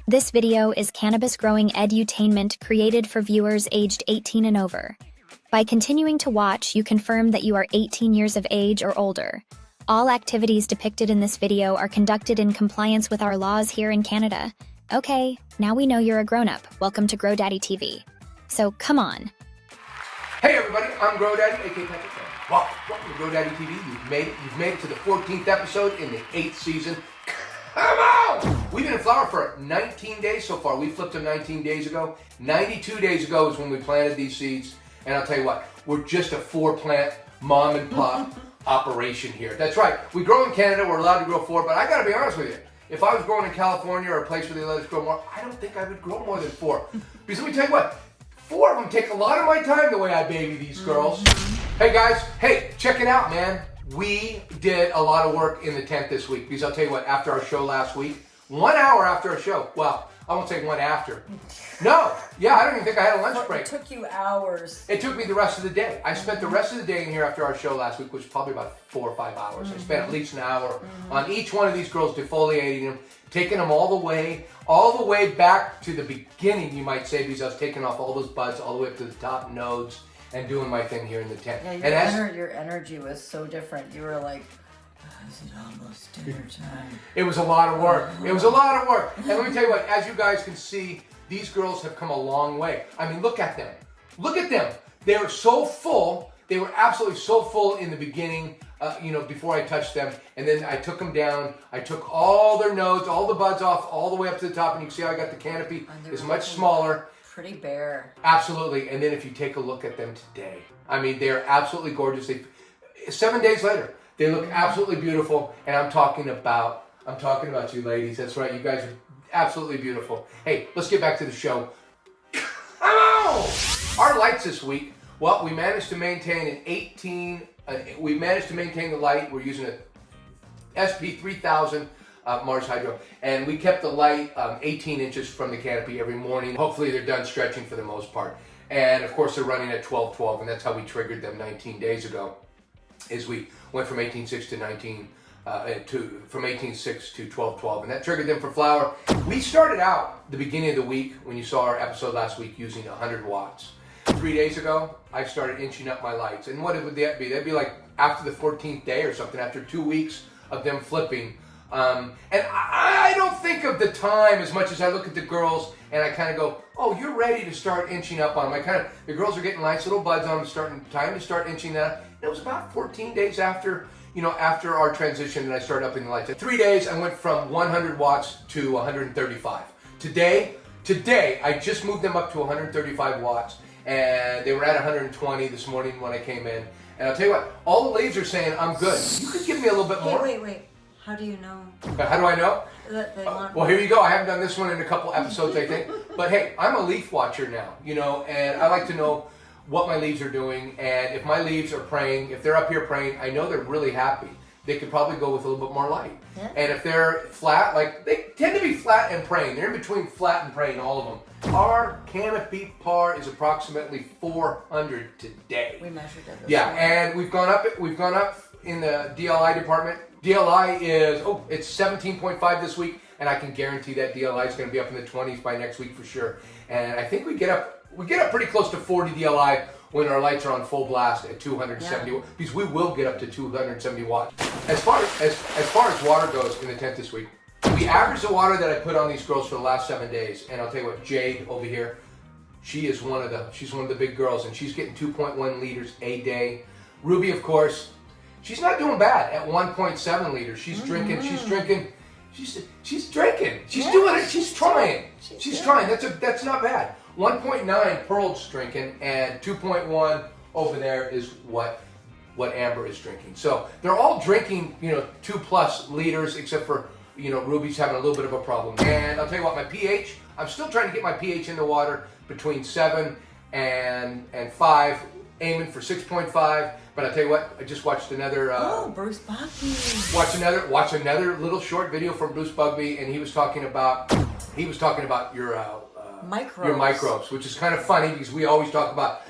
This video is cannabis growing edutainment created for viewers aged 18 and over. By continuing to watch, you confirm that you are 18 years of age or older. All activities depicted in this video are conducted in compliance with our laws here in Canada. Okay, now we know you're a grown-up. Welcome to Grow Daddy TV. So come on. Hey everybody, I'm Grow Daddy, aka Patrick. Welcome to Grow Daddy TV. You've made it to the 14th episode in the 8th season. Come on! We've been in flower for 19 days so far. We flipped them 19 days ago. 92 days ago is when we planted these seeds. And I'll tell you what, we're just a 4-plant mom and pop operation here. That's right. We grow in Canada. We're allowed to grow 4, but I got to be honest with you. If I was growing in California or a place where they let us grow more, I don't think I would grow more than 4. Because let me tell you what, 4 of them take a lot of my time the way I baby these girls. Hey guys, hey, check it out, man. We did a lot of work in the tent this week because I'll tell you what, after our show last week, 1 hour after our show, well, I won't say one after. No, yeah, I don't even think I had a lunch break. It took you hours. It took me the rest of the day. I spent the rest of the day in here after our show last week, which was probably about 4 or 5 hours. I spent at least an hour on each one of these girls, defoliating them, taking them all the way back to the beginning, you might say, because I was taking off all those buds all the way up to the top nodes and doing my thing here in the tent. Yeah, your energy was so different. You were like, is it almost dinner time? It was a lot of work. It was a lot of work. And let me tell you what, as you guys can see, these girls have come a long way. I mean, look at them. Look at them. They were so full. They were absolutely so full in the beginning, before I touched them. And then I took them down. I took all their nodes, all the buds off, all the way up to the top. And you can see how I got the canopy. It's much smaller. Pretty bare. Absolutely. And then if you take a look at them today, I mean, they're absolutely gorgeous. 7 days later, they look absolutely beautiful. And I'm talking about you ladies. That's right. You guys are absolutely beautiful. Hey, let's get back to the show. Come on! Our lights this week, well, we managed to maintain an 18, we managed to maintain the light. We're using a SP3000 Mars Hydro, and we kept the light 18 inches from the canopy every morning. Hopefully they're done stretching for the most part. And of course they're running at 12-12, and that's how we triggered them 19 days ago, is we went from 18.6 to from 18.6 to 12.12, and that triggered them for flower. We started out the beginning of the week, when you saw our episode last week, using 100 watts. 3 days ago, I started inching up my lights. And what would that be? That'd be like after the 14th day or something, after 2 weeks of them flipping. And I don't think of the time as much as I look at the girls and I kind of go, oh, you're ready to start inching up on them. The girls are getting nice little buds on them, time to start inching that. And it was about 14 days after our transition that I started upping the lights. At 3 days, I went from 100 watts to 135. Today, I just moved them up to 135 watts, and they were at 120 this morning when I came in. And I'll tell you what, all the leaves are saying I'm good. You could give me a little bit more. Wait. How do you know? How do I know? That they want well, here you go. I haven't done this one in a couple episodes, I think. But hey, I'm a leaf watcher now, and I like to know what my leaves are doing. And if my leaves are praying, if they're up here praying, I know they're really happy. They could probably go with a little bit more light. Yeah. And if they're flat, like they tend to be flat and praying. They're in between flat and praying, all of them. Our canopy par is approximately 400 today. We measured it. Yeah, and we've gone up in the DLI department. DLI is, it's 17.5 this week, and I can guarantee that DLI is going to be up in the 20s by next wek for sure. And I think we get up pretty close to 40 DLI when our lights are on full blast at 270, because we will get up to 270 watts. As far as water goes in the tent this week, we averaged the water that I put on these girls for the last 7 days, and I'll tell you what, Jade over here, she's one of the big girls, and she's getting 2.1 liters a day. Ruby, of course, she's not doing bad at 1.7 liters. She's drinking. She's drinking. She's doing it. She's trying. She's trying. That's not bad. 1.9 Pearl's drinking, and 2.1 over there is what Amber is drinking. So they're all drinking, 2+ liters, except for Ruby's having a little bit of a problem. And I'll tell you what, my pH, I'm still trying to get my pH in the water between 7 and 5, aiming for 6.5. But I'll tell you what, I just watched another Bruce Bugbee. Watch another little short video from Bruce Bugbee, and he was talking about your microbes, which is kind of funny because we always talk about,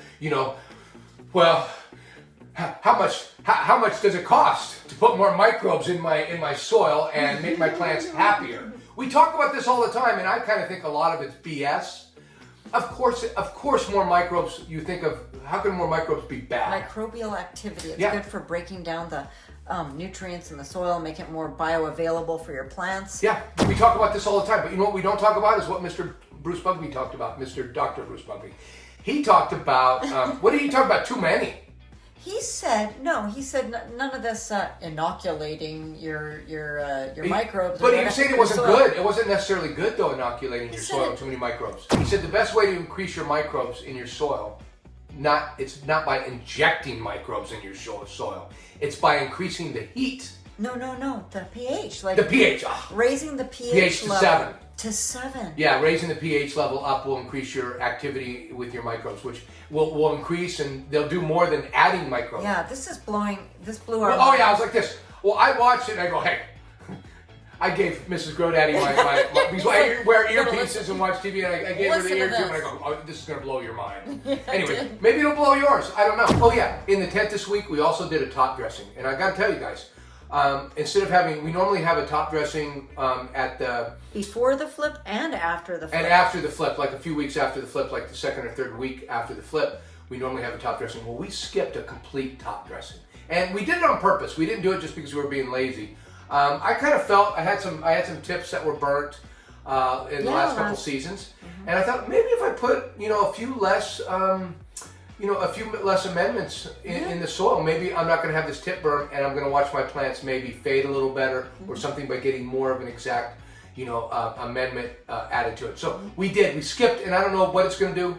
how much does it cost to put more microbes in my soil and make my plants happier? We talk about this all the time, and I kind of think a lot of it's BS. Of course, more microbes. You think of how can more microbes be bad? Microbial activity. It's good for breaking down the nutrients in the soil, make it more bioavailable for your plants. Yeah, we talk about this all the time. But you know what we don't talk about is what Mr. Bruce Bugbee talked about. Dr. Bruce Bugbee. He talked about what did he talk about? Too many. He said none of this inoculating your microbes. But he was saying it wasn't good. It wasn't necessarily good though, inoculating your soil with too many microbes. He said the best way to increase your microbes in your soil, it's not by injecting microbes in your soil. It's by increasing the heat. No. The pH. The pH. Raising the pH to level. 7. To 7. Yeah, raising the pH level up will increase your activity with your microbes, which will increase, and they'll do more than adding microbes. Yeah, this blew our Oh yeah, I was like this. Well, I watched it and I go, hey. I gave Mrs. GoDaddy my because I wear earpieces and watch TV, and I gave her the ear tube, and I go, oh, this is going to blow your mind. Anyway, maybe it'll blow yours. I don't know. Oh yeah, in the tent this week, we also did a top dressing, and I got to tell you guys, instead of we normally have a top dressing at the before the flip and after the flip. And after the flip, like a few weeks after the flip, like the second or third week after the flip, we normally have a top dressing. Well, we skipped a complete top dressing, and we did it on purpose. We didn't do it just because we were being lazy. I kind of felt I had some tips that were burnt in the last couple seasons, and I thought maybe if I put a few less amendments in the soil, maybe I'm not going to have this tip burn, and I'm going to watch my plants maybe fade a little better or something by getting more of an exact amendment added to it. So we skipped, and I don't know what it's going to do.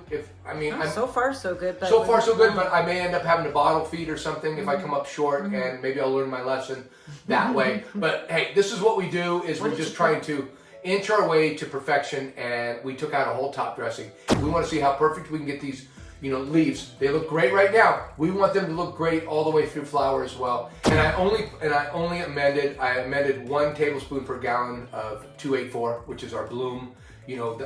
So far so good. But so far so good, but I may end up having to bottle feed or something if I come up short, and maybe I'll learn my lesson that way. But hey, this is what we do, is we're just trying to inch our way to perfection, and we took out a whole top dressing. We want to see how perfect we can get these leaves. They look great right now. We want them to look great all the way through flower as well. And I only amended 1 tablespoon per gallon of 284, which is our bloom,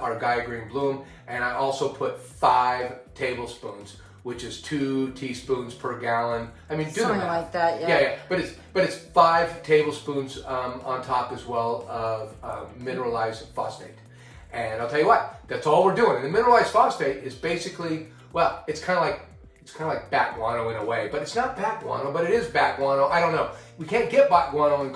our Gaia Green bloom. And I also put 5 tablespoons, which is 2 teaspoons per gallon. I mean, do something like that, yeah. Yeah. But it's 5 tablespoons on top as well of mineralized phosphate. And I'll tell you what, that's all we're doing. And the mineralized phosphate is basically, well, it's kind of like bat guano in a way, but it's not bat guano, but it is bat guano. I don't know. We can't get bat guano in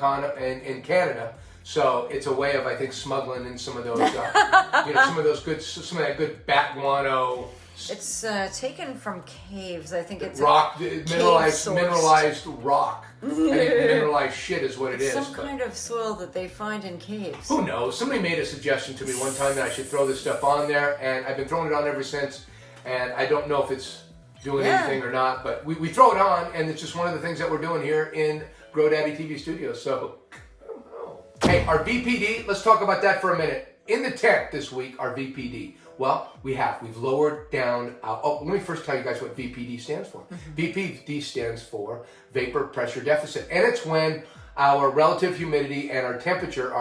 Canada, so it's a way of, I think, smuggling in some of those, some of that good bat guano. It's taken from caves. I think it's rock, mineralized rock. I think mineralized shit is what it is. Some kind of soil that they find in caves. Who knows? Somebody made a suggestion to me one time that I should throw this stuff on there, and I've been throwing it on ever since. And I don't know if it's doing anything or not, but we throw it on, and it's just one of the things that we're doing here in GoDaddy TV Studios. So, I don't know. Hey, our VPD, let's talk about that for a minute. In the tent this week, our VPD. Well, we've lowered down, let me first tell you guys what VPD stands for. VPD stands for Vapor Pressure Deficit, and it's when our relative humidity and our temperature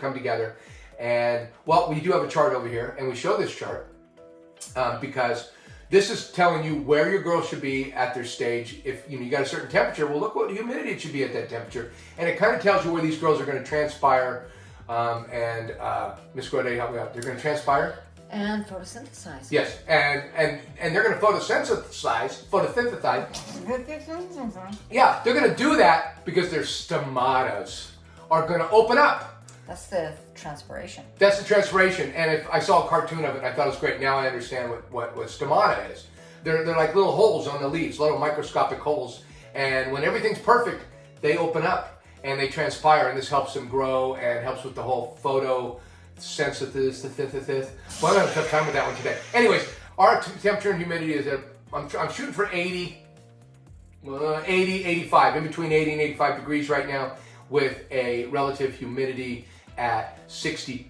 come together. And, well, we do have a chart over here, and we show this chart. Because this is telling you where your girls should be at their stage. If you got a certain temperature, well, look what humidity it should be at that temperature, and it kind of tells you where these girls are going to transpire. Miss Gode, help me out. They're going to transpire and photosynthesize. Yes, and they're going to photosynthesize. Yeah, they're going to do that because their stomatas are going to open up. That's the transpiration. That's the transpiration, and if I saw a cartoon of it, and I thought it was great. Now I understand what stomata is. They're like little holes on the leaves, little microscopic holes, and when everything's perfect, they open up and they transpire, and this helps them grow and helps with the whole photosynthesis. Well, I'm having a tough time with that one today. Anyways, our temperature and humidity is I'm shooting for 80, 85, in between 80 and 85 degrees right now, with a relative humidity at 60%.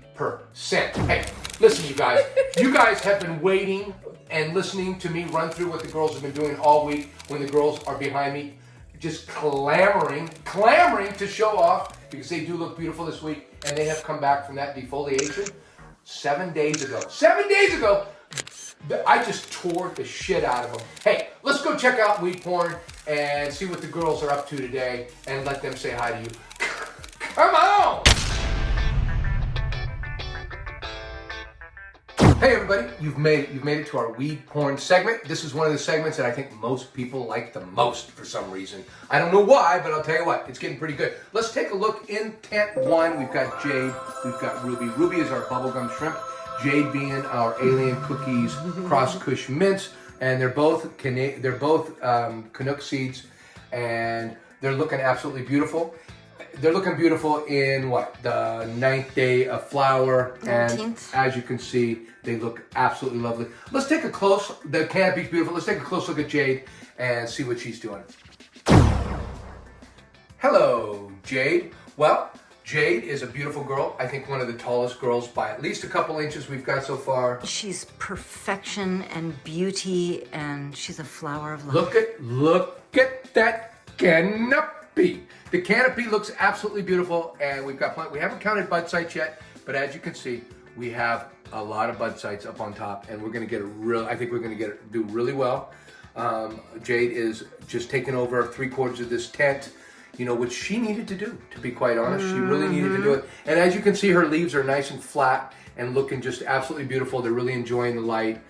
Hey, listen, you guys. You guys have been waiting and listening to me run through what the girls have been doing all week when the girls are behind me, just clamoring to show off because they do look beautiful this week, and they have come back from that defoliation 7 days ago. 7 days ago, I just tore the shit out of them. Hey, let's go check out Weed Porn and see what the girls are up to today and let them say hi to you. Come on! Hey everybody, you've made it to our weed porn segment. This is one of the segments that I think most people like the most for some reason. I don't know why, but I'll tell you what, it's getting pretty good. Let's take a look in tent 1. We've got Jade, we've got Ruby. Ruby is our bubblegum shrimp. Jade being our alien cookies cross Kush mints, and they're both Canuk seeds, and they're looking absolutely beautiful. They're looking beautiful in what, the 9th day of flower, 19th. And as you can see, they look absolutely lovely. Let's take a close. The canopy's beautiful. Let's take a close look at Jade and see what she's doing. Hello, Jade. Well, Jade is a beautiful girl. I think one of the tallest girls by at least a couple inches we've got so far. She's perfection and beauty, and she's a flower of life. Look at that canopy. The canopy looks absolutely beautiful, and we haven't counted bud sites yet, but as you can see, we have a lot of bud sites up on top, and we're going to get I think we're going to do really well. Jade is just taking over 3/4 of this tent, which she needed to do, to be quite honest. She really needed to do it. And as you can see, her leaves are nice and flat and looking just absolutely beautiful. They're really enjoying the light.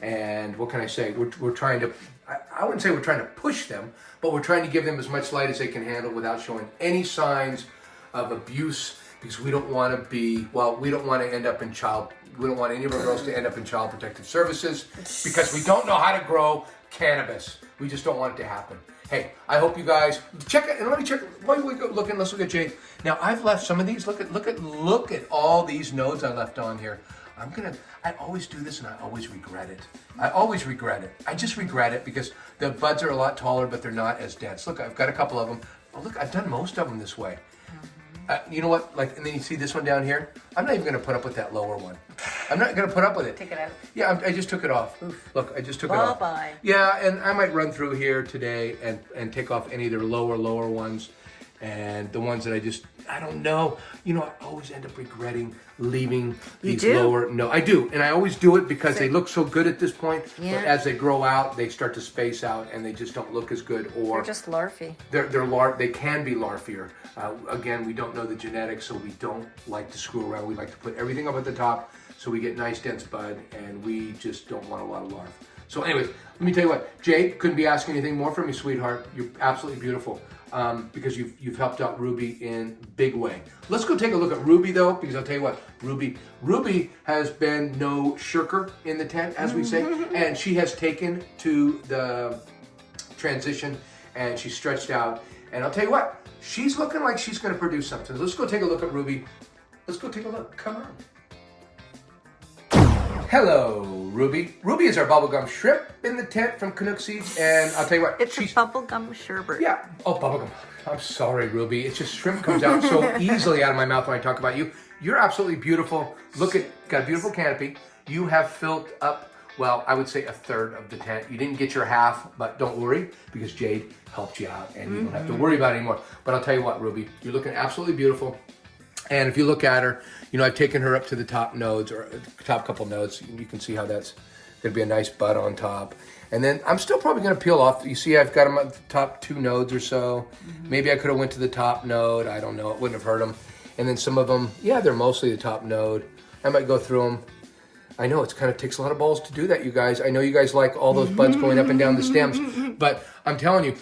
And what can I say? We're trying to, I wouldn't say we're trying to push them, but we're trying to give them as much light as they can handle without showing any signs of abuse, because we don't want to end up in we don't want any of our girls to end up in child protective services because we don't know how to grow cannabis. We just don't want it to happen. Hey, I hope you guys check it, and let me check. While we go looking, let's look at Jade. Now I've left some of these. Look at all these nodes I left on here. I always do this and I always regret it. I just regret it because the buds are a lot taller, but they're not as dense. Look, I've got a couple of them. Oh, look, I've done most of them this way. You know what? And then you see this one down here? I'm not even going to put up with that lower one. I'm not going to put up with it. Take it out. Yeah, I just took it off. Oof. Look, I just took it off. Bye-bye. Yeah, and I might run through here today and take off any of the lower ones. And the ones that I don't know. I always end up regretting leaving these lower. No, I do. And I always do it because they look so good at this point. Yeah. But as they grow out, they start to space out and they just don't look as good. Or they're just larvae. They can be larvier. Again, we don't know the genetics, so we don't like to screw around. We like to put everything up at the top so we get nice dense bud, and we just don't want a lot of larvae. So anyways, let me tell you what, Jade, couldn't be asking anything more from you, sweetheart. You're absolutely beautiful. Because you've helped out Ruby in big way. Let's go take a look at Ruby though, because I'll tell you what, Ruby has been no shirker in the tent, as we say, and she has taken to the transition and she's stretched out. And I'll tell you what, she's looking like she's going to produce something. Let's go take a look at Ruby. Let's go take a look. Come on. Hello, Ruby. Ruby is our bubblegum shrimp in the tent from Canuk Seeds, and I'll tell you what, it's a bubblegum sherbert. Yeah. Oh, bubblegum. I'm sorry, Ruby. It's just shrimp comes out so easily out of my mouth when I talk about you. You're absolutely beautiful. Got a beautiful canopy. You have filled up, well, I would say a third of the tent. You didn't get your half, but don't worry, because Jade helped you out, and you don't have to worry about it anymore. But I'll tell you what, Ruby, you're looking absolutely beautiful. And if you look at her, I've taken her up to the top nodes, or top couple nodes. You can see how that's going to be a nice bud on top. And then I'm still probably going to peel off. You see I've got them at the top 2 nodes or so. Maybe I could have went to the top node. I don't know. It wouldn't have hurt them. And then some of them, yeah, they're mostly the top node. I might go through them. I know it kind of takes a lot of balls to do that, you guys. I know you guys like all those buds going up and down the stems. But I'm telling you,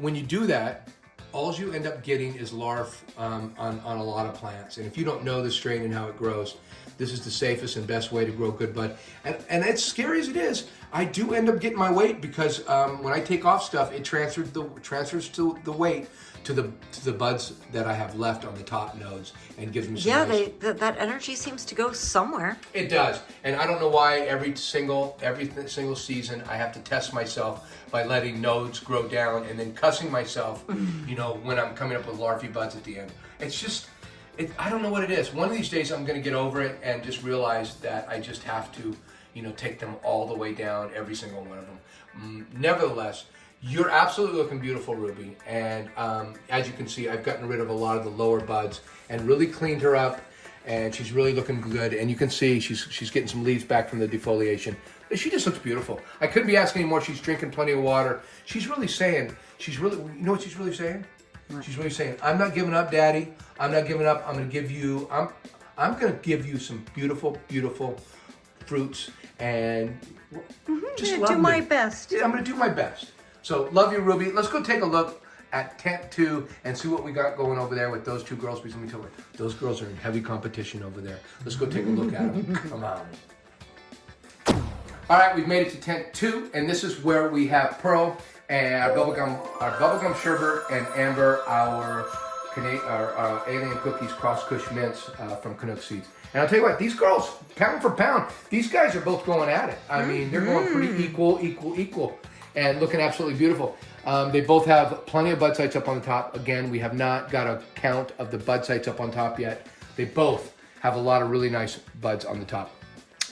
when you do that, all you end up getting is larvae on a lot of plants. And if you don't know the strain and how it grows, this is the safest and best way to grow good bud. And as scary as it is, I do end up getting my weight because when I take off stuff, it transfers to the weight to the buds that I have left on the top nodes and gives me some nice... that energy seems to go somewhere. It does. And I don't know why every single season I have to test myself by letting nodes grow down and then cussing myself, when I'm coming up with larvae buds at the end. It's just, I don't know what it is. One of these days I'm going to get over it and just realize that I just have to, take them all the way down, every single one of them. Nevertheless, you're absolutely looking beautiful, Ruby. And as you can see, I've gotten rid of a lot of the lower buds and really cleaned her up. And she's really looking good. And you can see she's getting some leaves back from the defoliation. She just looks beautiful. I couldn't be asking any more. She's drinking plenty of water. She's really saying, you know what she's really saying? She's really saying, I'm not giving up, Daddy. I'm not giving up. I'm going to give you, I'm going to give you some beautiful, beautiful fruits and just love do me. my best. Yeah, I'm going to do my best. So love you, Ruby. Let's go take a look at tent 2 and see what we got going over there with those 2 girls. Because let me tell you, those girls are in heavy competition over there. Let's go take a look at them. Come on. All right, we've made it to tent 2, and this is where we have Pearl and our bubblegum sherbet, and Amber, our alien cookies, cross Kush mints from Canuk seeds. And I'll tell you what, these girls, pound for pound, these guys are both going at it. I mean, they're going pretty equal, and looking absolutely beautiful. They both have plenty of bud sites up on the top. Again, we have not got a count of the bud sites up on top yet. They both have a lot of really nice buds on the top.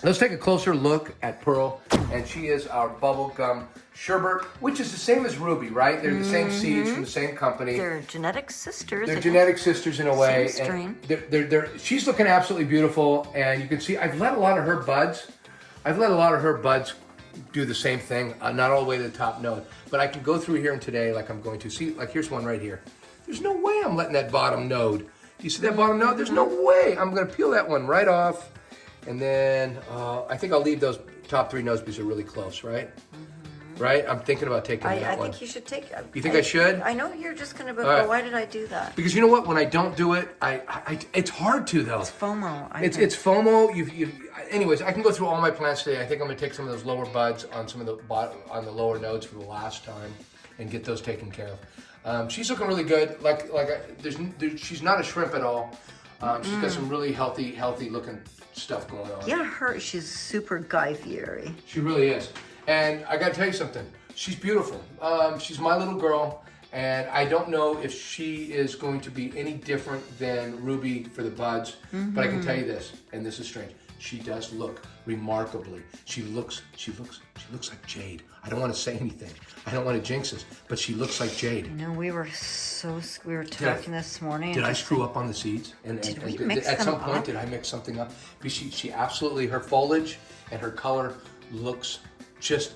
Let's take a closer look at Pearl, and she is our bubblegum sherbet, which is the same as Ruby, right? They're the same seeds from the same company. They're genetic sisters. They're genetic sisters in a way. Same strain. And she's looking absolutely beautiful, and you can see I've let a lot of her buds do the same thing, not all the way to the top node, but I can go through here and today like I'm going to. See, like here's one right here. There's no way I'm letting that bottom node. Do you see that bottom node? There's no way. I'm going to peel that one right off, and then I think I'll leave those top 3 nodes because they're really close, right? Right? I'm thinking about taking that one. I think you should take it. You think I should? I know you're just going to, right. but why did I do that? Because you know what? When I don't do it, it's hard to though. It's FOMO. It's FOMO. Anyways, I can go through all my plants today. I think I'm going to take some of those lower buds on some of the lower nodes for the last time and get those taken care of. She's looking really good. She's not a shrimp at all. She's got some really healthy looking stuff going on. Yeah, she's super Guy Fieri. She really is. And I got to tell you something. She's beautiful. She's my little girl, and I don't know if she is going to be any different than Ruby for the buds, but I can tell you this, and this is strange. She does look remarkably. She looks like Jade. I don't want to say anything. I don't want to jinx this, but she looks like Jade. You know, we were talking this morning. Did I screw up on the seeds? Did we mix at them some point, up? did I mix something up? Because she absolutely, her foliage and her color looks just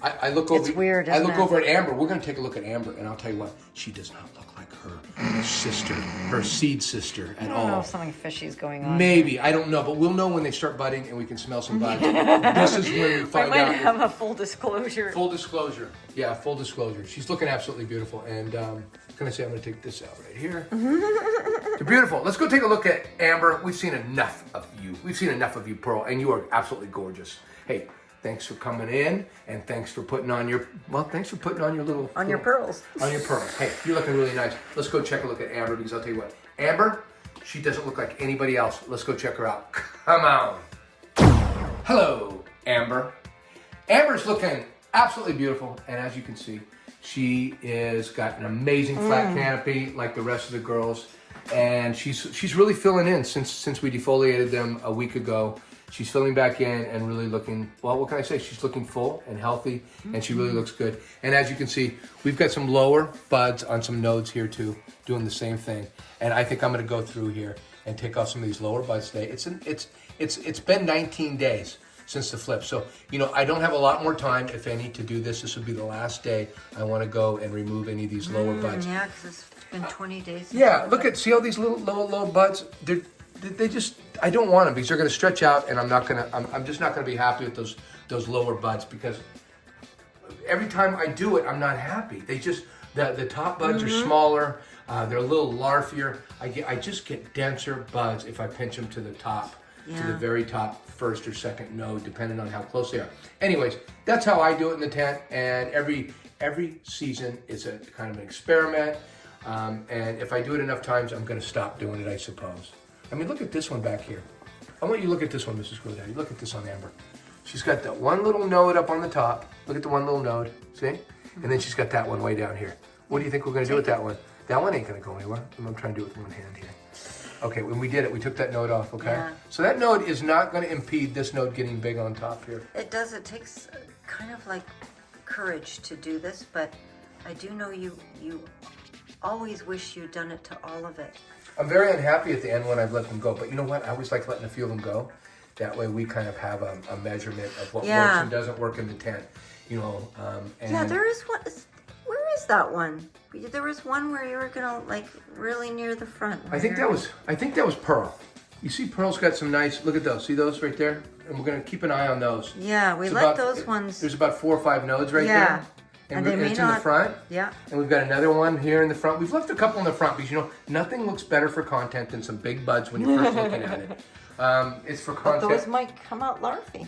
I look over. It's weird, I isn't look it? over at Amber. We're going to take a look at Amber, and I'll tell you what, she does not look like her sister, her seed sister at all. I don't know if something fishy is going on. Maybe, I don't know, but we'll know when they start budding, and we can smell some buds. This is when we find We out. might have a full disclosure. Full disclosure. Yeah, full disclosure. She's looking absolutely beautiful. And I'm going to take this out right here. They're beautiful. Let's go take a look at Amber. We've seen enough of you. We've seen enough of you, Pearl, and you are absolutely gorgeous. Hey, thanks for coming in, and thanks for putting on your, little... On your pearls. On your pearls. Hey, you're looking really nice. Let's go check a look at Amber, because I'll tell you what. Amber, she doesn't look like anybody else. Let's go check her out. Come on. Hello, Amber. Amber's looking absolutely beautiful, and as you can see, she is got an amazing flat canopy like the rest of the girls, and she's really filling in since we defoliated them a week ago. She's filling back in and really looking, well, what can I say? She's looking full and healthy, and she really looks good. And as you can see, we've got some lower buds on some nodes here too, doing the same thing. And I think I'm going to go through here and take off some of these lower buds today. It's been 19 days since the flip, so I don't have a lot more time, if any, to do this. This will be the last day I want to go and remove any of these lower buds. Yeah, because it's been 20 days. Yeah, see all these little low buds? They just, I don't want them because they're going to stretch out, and I'm just not going to be happy with those lower buds, because every time I do it, I'm not happy. They just, the top buds are smaller, they're a little larfier. I just get denser buds if I pinch them to the top, to the very top first or second node, depending on how close they are. Anyways, that's how I do it in the tent, and every season is a kind of an experiment, and if I do it enough times, I'm going to stop doing it, I suppose. I mean, look at this one back here. I want you to look at this one, Mrs. Godaddy. Look at this on Amber. She's got that one little node up on the top. Look at the one little node, see? And then she's got that one way down here. What do you think we're going to do with that one? That one ain't going to go anywhere. I'm trying to do it with one hand here. Okay, when we did it, we took that node off, okay? Yeah. So that node is not going to impede this node getting big on top here. It does. It takes kind of like courage to do this, but I do know you always wish you'd done it to all of it. I'm very unhappy at the end when I've let them go, but you know what? I always like letting a few of them go. That way we kind of have a measurement of what works and doesn't work in the tent, and Yeah, there is one. Where was that one? There was one where you were gonna like really near the front. I think that was Pearl. You see Pearl's got some nice, look at those. See those right there? And we're gonna keep an eye on those. Yeah, we like those ones. There's about 4 or 5 nodes right there. And it's in the front. Yeah. And we've got another one here in the front. We've left a couple in the front because, you know, nothing looks better for content than some big buds when you're first looking at it. It's for content. But those might come out larvae.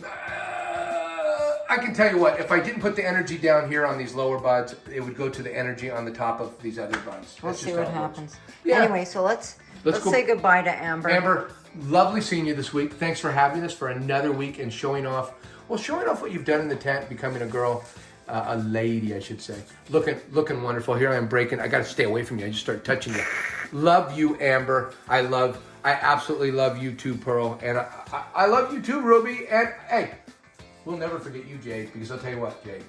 I can tell you what, if I didn't put the energy down here on these lower buds, it would go to the energy on the top of these other buds. We'll see what happens. Yeah. Anyway, so let's say goodbye to Amber. Amber, lovely seeing you this week. Thanks for having us for another week and showing off what you've done in the tent, becoming a girl, a lady, I should say. Looking wonderful. Here I am breaking. I got to stay away from you. I just started touching you. Love you, Amber. I absolutely love you too, Pearl. And I love you too, Ruby. And hey, we'll never forget you, Jade, because I'll tell you what, Jade,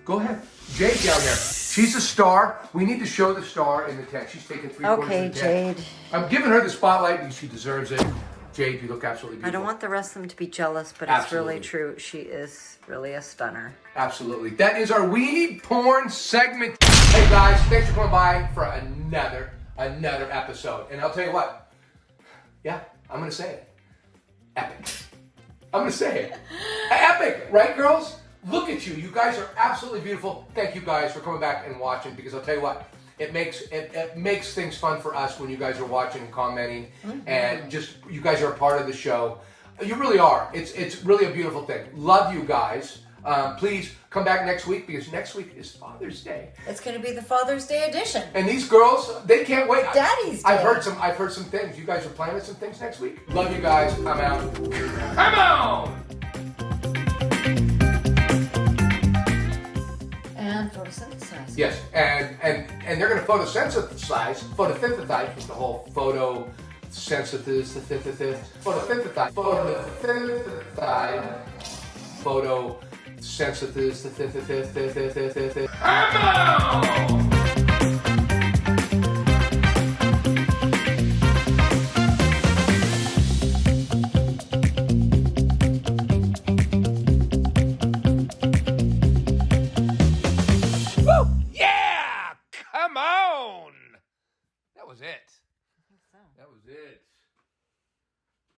go ahead. Jade down there, she's a star. We need to show the star in the tent. She's taking 3/4 of the tent. Jade. I'm giving her the spotlight because she deserves it. Jade, you look absolutely beautiful. I don't want the rest of them to be jealous, but Absolutely. It's really true. She is really a stunner. Absolutely. That is our weed porn segment. Hey guys, thanks for coming by for another episode. And I'll tell you what, yeah, I'm gonna say it. Epic. I'm gonna say it. Epic, right, girls? Look at you. You guys are absolutely beautiful. Thank you guys for coming back and watching, because I'll tell you what, it makes things fun for us when you guys are watching and commenting, and just you guys are a part of the show. You really are. It's really a beautiful thing. Love you guys. Please come back next week, because next week is Father's Day. It's going to be the Father's Day edition. And these girls, they can't wait. Daddy's Day. I've heard some things. You guys are planning some things next week. Love you guys. I'm out. Come on. And photosynthesize. Yes, and they're going to photosynthesize with the whole photosynthesis, Woo! Yeah! Come on! That was it.